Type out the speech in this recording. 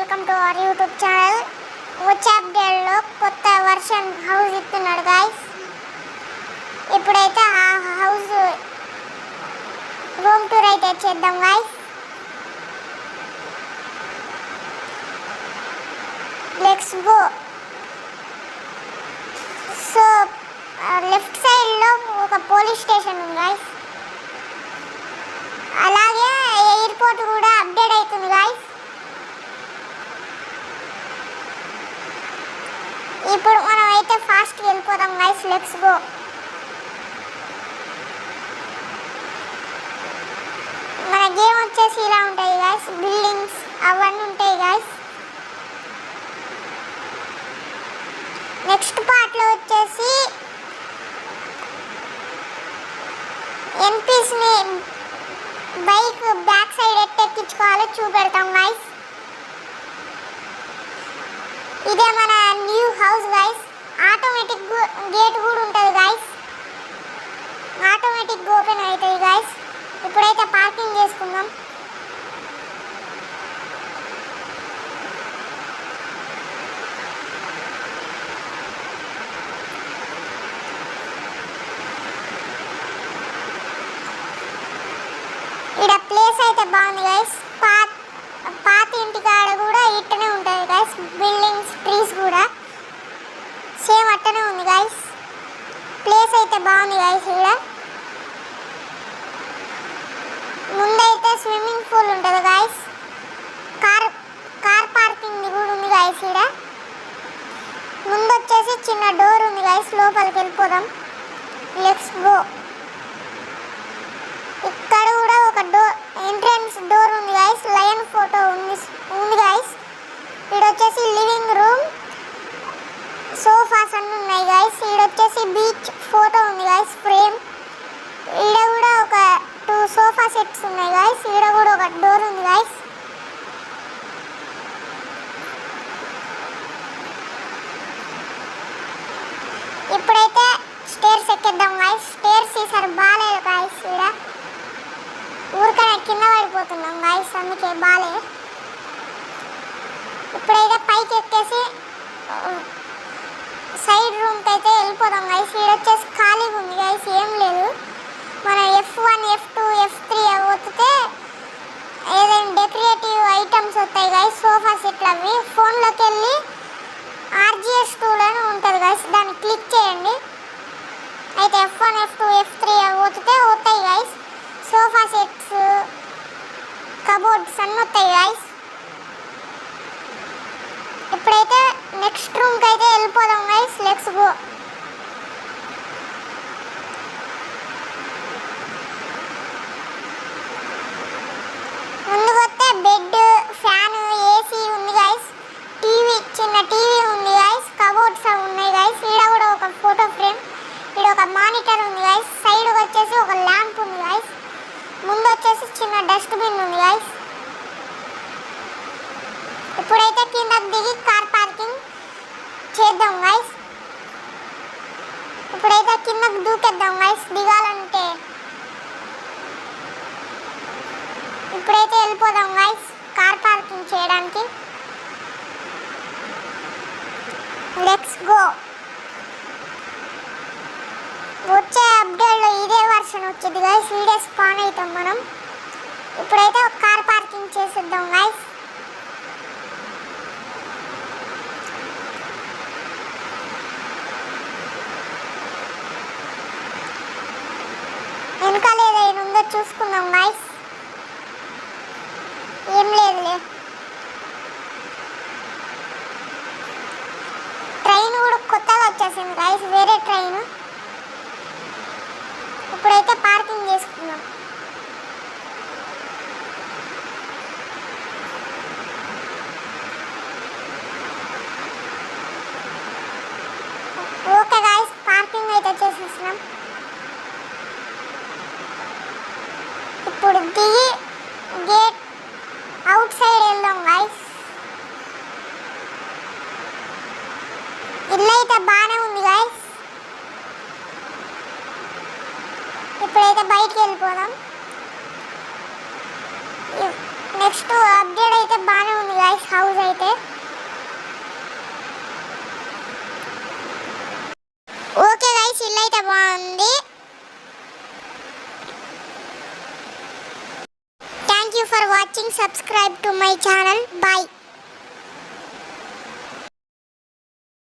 Welcome to our YouTube channel. వచ్చే అప్డేట్లో కొత్త version house ఇస్తున్నాడు గైస్. ఇప్పుడైతే ఆ హౌస్ రూమ్ టూర్ అయితే చేద్దాం guys. Let's go. So left సైడ్లో ఒక పోలీస్ స్టేషన్ ఉంది గైస్. అలాగే ఎయిర్పోర్ట్ కూడా అప్డేట్ అవుతుంది గైస్. ఇప్పుడు మనం అయితే ఫాస్ట్గా వెళ్ళిపోతాం గైస్. Let's go. మన గేమ్ వచ్చేసి ఇలా ఉంటాయి గైస్. బిల్డింగ్స్ అవన్నీ ఉంటాయి గైస్. నెక్స్ట్ పార్ట్లో వచ్చేసి ఎన్పీస్ని బైక్ బ్యాక్ సైడ్ ఎక్కించుకోవాలో చూపెడతాం గైస్. ఇదే మన new house guys. Automatic gate కూడా ఉంటుంది గైస్. ఆటోమేటిక్ ఓపెన్ అవుతుంది గైస్. ఇప్పుడైతే పార్కింగ్ చేసుకుందాం. ఇక్కడ ప్లేస్ అయితే బాగుంది గైస్. పాత ఇంటి కాడ కూడా ఇట్టనే ఉంటుంది గైస్. బిల్డింగ్స్ ట్రీస్ కూడా సేమ్ అట్టనే ఉంది గైస్. ప్లేస్ అయితే బాగుంది గైస్. ఇక్కడ ముందైతే స్విమ్మింగ్ పూల్ ఉంటుంది గైస్. కార్ పార్కింగ్ కూడా ఉంది గైస్. ఇక్కడ ముందు వచ్చేసి చిన్న డోర్ ఉంది గైస్. లోపలికి వెళ్ళిపోదాం. Let's go. ఇక్కడ కూడా ఒక ఎంట్రన్స్ డోర్ ఉంది గైస్. లయన్ ఫోటో ఉంది గైస్. ఇక్కడ వచ్చేసి లివింగ్ రూమ్, సోఫాస్ అన్నీ ఉన్నాయి గైస్. ఇక్కడ వచ్చేసి బీచ్ ఫోటో ఉంది గైస్ ఫ్రేమ్. ఇక్కడ కూడా ఒక 2 సోఫా సెట్స్ ఉన్నాయి గైస్. ఇక్కడ కూడా ఒక డోర్ ఉంది గైస్. ఇప్పుడైతే స్టేర్స్ ఎక్కేద్దాం గైస్. స్టేర్స్ ఈసారి బాగాలేదు గైస్. ఇక్కడ ఊరికనే కింద పడిపోతున్నాం గైస్, అందుకే బాలే. ఇప్పుడైతే పైకి ఎక్కేసి సైడ్ రూమ్కి అయితే వెళ్ళిపోదాం గైస్. ఇక్కడ వచ్చేసి ఖాళీగా ఉంది గైస్, ఏం లేదు. మన F1 F2 F3 ఒత్తితే ఏదైనా డెకరేటివ్ ఐటమ్స్ వస్తాయి గైస్. సోఫా సెట్లు అవి. ఫోన్లోకి వెళ్ళి RGS టూల్ అని ఉంటుంది గైస్, దాన్ని క్లిక్ చేయండి. అయితే F1 F2 F3 ఒత్తితే వస్తాయి గైస్. సోఫా సెట్స్, కబోర్డ్స్ అన్నీ వస్తాయి గైస్. ఇప్పుడైతే నెక్స్ట్ రూమ్కి అయితే వెళ్ళిపోదాం గైస్. Let's go. ముందుకు వస్తే బెడ్, ఫ్యాన్, ఏసీ ఉంది గైస్. టీవీ, చిన్న టీవీ ఉంది గైస్. కబోర్డ్స్ ఉన్నాయి గైస్. ఈడ కూడా ఒక ఫోటో ఫ్రేమ్. ఈడ ఒక మానిటర్ ఉంది గైస్. సైడ్ వచ్చేసి ఒక ల్యాంప్ ఉంది గైస్. ముందు వచ్చేసి చిన్న డస్ట్బిన్ ఉంది గైస్. ఇప్పుడైతే కిందకి దిగి కార్ పార్కింగ్ చేద్దాం గైస్. ఇప్పుడైతే కిందకి దూకేద్దాం గైస్ దిగాలంటే. ఇప్పుడైతే వెళ్ళిపోదాం గైస్ కార్ పార్కింగ్ చేయడానికి. Let's go. వచ్చే అప్డేట్లో ఇదే వర్షన్ వచ్చింది గైస్. వీడియో స్పాన్ అవుతాం మనం. ఇప్పుడైతే ఒక కార్ పార్కింగ్ చేసేద్దాం గైస్. వెనకాల ఏదైనా ఉందో చూసుకుందాం గైస్. ఏం లేదులే. ట్రైన్ కూడా కొత్తగా వచ్చేసింది గైస్, వేరే ట్రైన్. ఇప్పుడైతే పార్కింగ్ చేసుకుందాం. ఓకే గైస్, పార్కింగ్ అయితే చేసేసినాం. ఇప్పుడు దిగి గేట్ అవుట్ సైడ్ వెళ్దాం గైస్. ఇల్లు అయితే బాగానే ఉంది గైస్. ఇప్పుడైతే బయటికి వెళ్ళిపోదాం. watching. Subscribe to my channel. Bye.